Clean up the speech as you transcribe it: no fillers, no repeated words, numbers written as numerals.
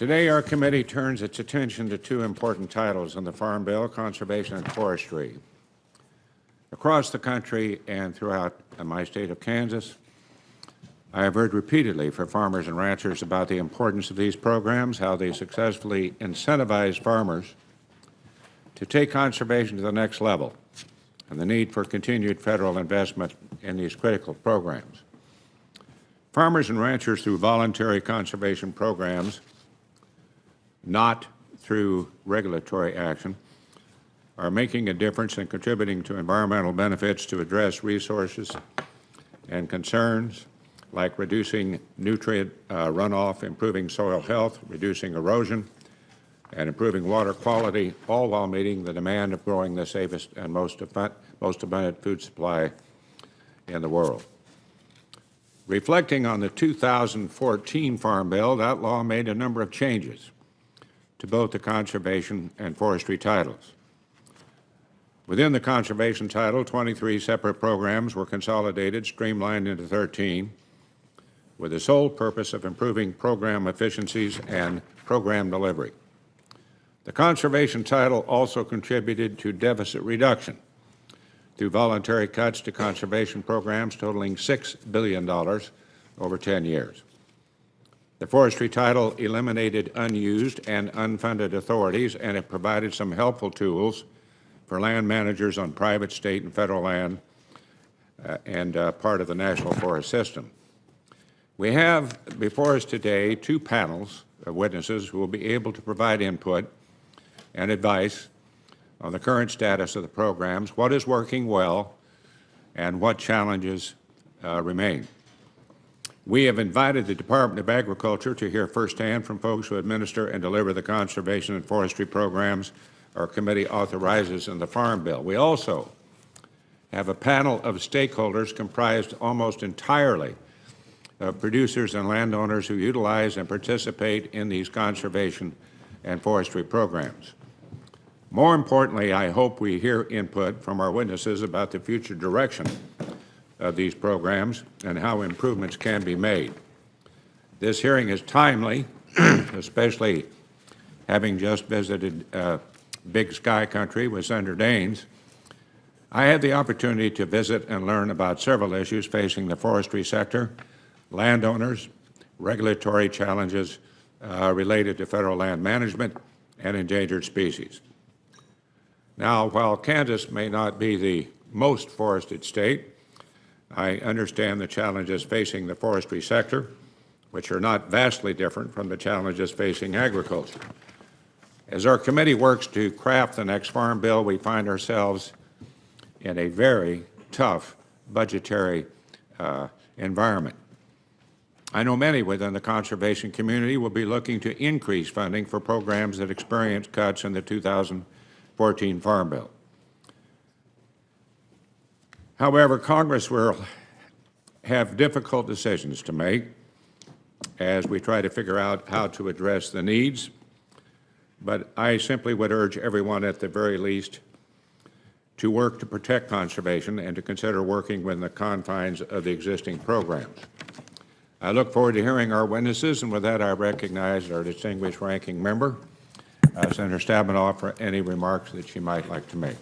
Today, our committee turns its attention to two important titles in the Farm Bill, conservation and forestry. Across the country and throughout my state of Kansas, I have heard repeatedly from farmers and ranchers about the importance of these programs, how they successfully incentivize farmers to take conservation to the next level, and the need for continued federal investment in these critical programs. Farmers and ranchers, through voluntary conservation programs, not through regulatory action, are making a difference in contributing to environmental benefits to address resources and concerns like reducing nutrient runoff, improving soil health, reducing erosion, and improving water quality, all while meeting the demand of growing the safest and most abundant food supply in the world. Reflecting on the 2014 Farm Bill, that law made a number of changes to both the conservation and forestry titles. Within the conservation title, 23 separate programs were consolidated, streamlined into 13, with the sole purpose of improving program efficiencies and program delivery. The conservation title also contributed to deficit reduction through voluntary cuts to conservation programs totaling $6 billion over 10 years. The forestry title eliminated unused and unfunded authorities, and it provided some helpful tools for land managers on private, state, and federal land and part of the National Forest System. We have before us today two panels of witnesses who will be able to provide input and advice on the current status of the programs, what is working well, and what challenges remain. We have invited the Department of Agriculture to hear firsthand from folks who administer and deliver the conservation and forestry programs our committee authorizes in the Farm Bill. We also have a panel of stakeholders comprised almost entirely of producers and landowners who utilize and participate in these conservation and forestry programs. More importantly, I hope we hear input from our witnesses about the future direction of these programs and how improvements can be made. This hearing is timely, especially having just visited Big Sky Country with Senator Daines. I had the opportunity to visit and learn about several issues facing the forestry sector, landowners, regulatory challenges related to federal land management, and endangered species. Now, while Kansas may not be the most forested state, I understand the challenges facing the forestry sector, which are not vastly different from the challenges facing agriculture. As our committee works to craft the next Farm Bill, we find ourselves in a very tough budgetary environment. I know many within the conservation community will be looking to increase funding for programs that experienced cuts in the 2014 Farm Bill. However, Congress will have difficult decisions to make as we try to figure out how to address the needs, but I simply would urge everyone at the very least to work to protect conservation and to consider working within the confines of the existing programs. I look forward to hearing our witnesses, and with that I recognize our distinguished ranking member, Senator Stabenow, for any remarks that she might like to make.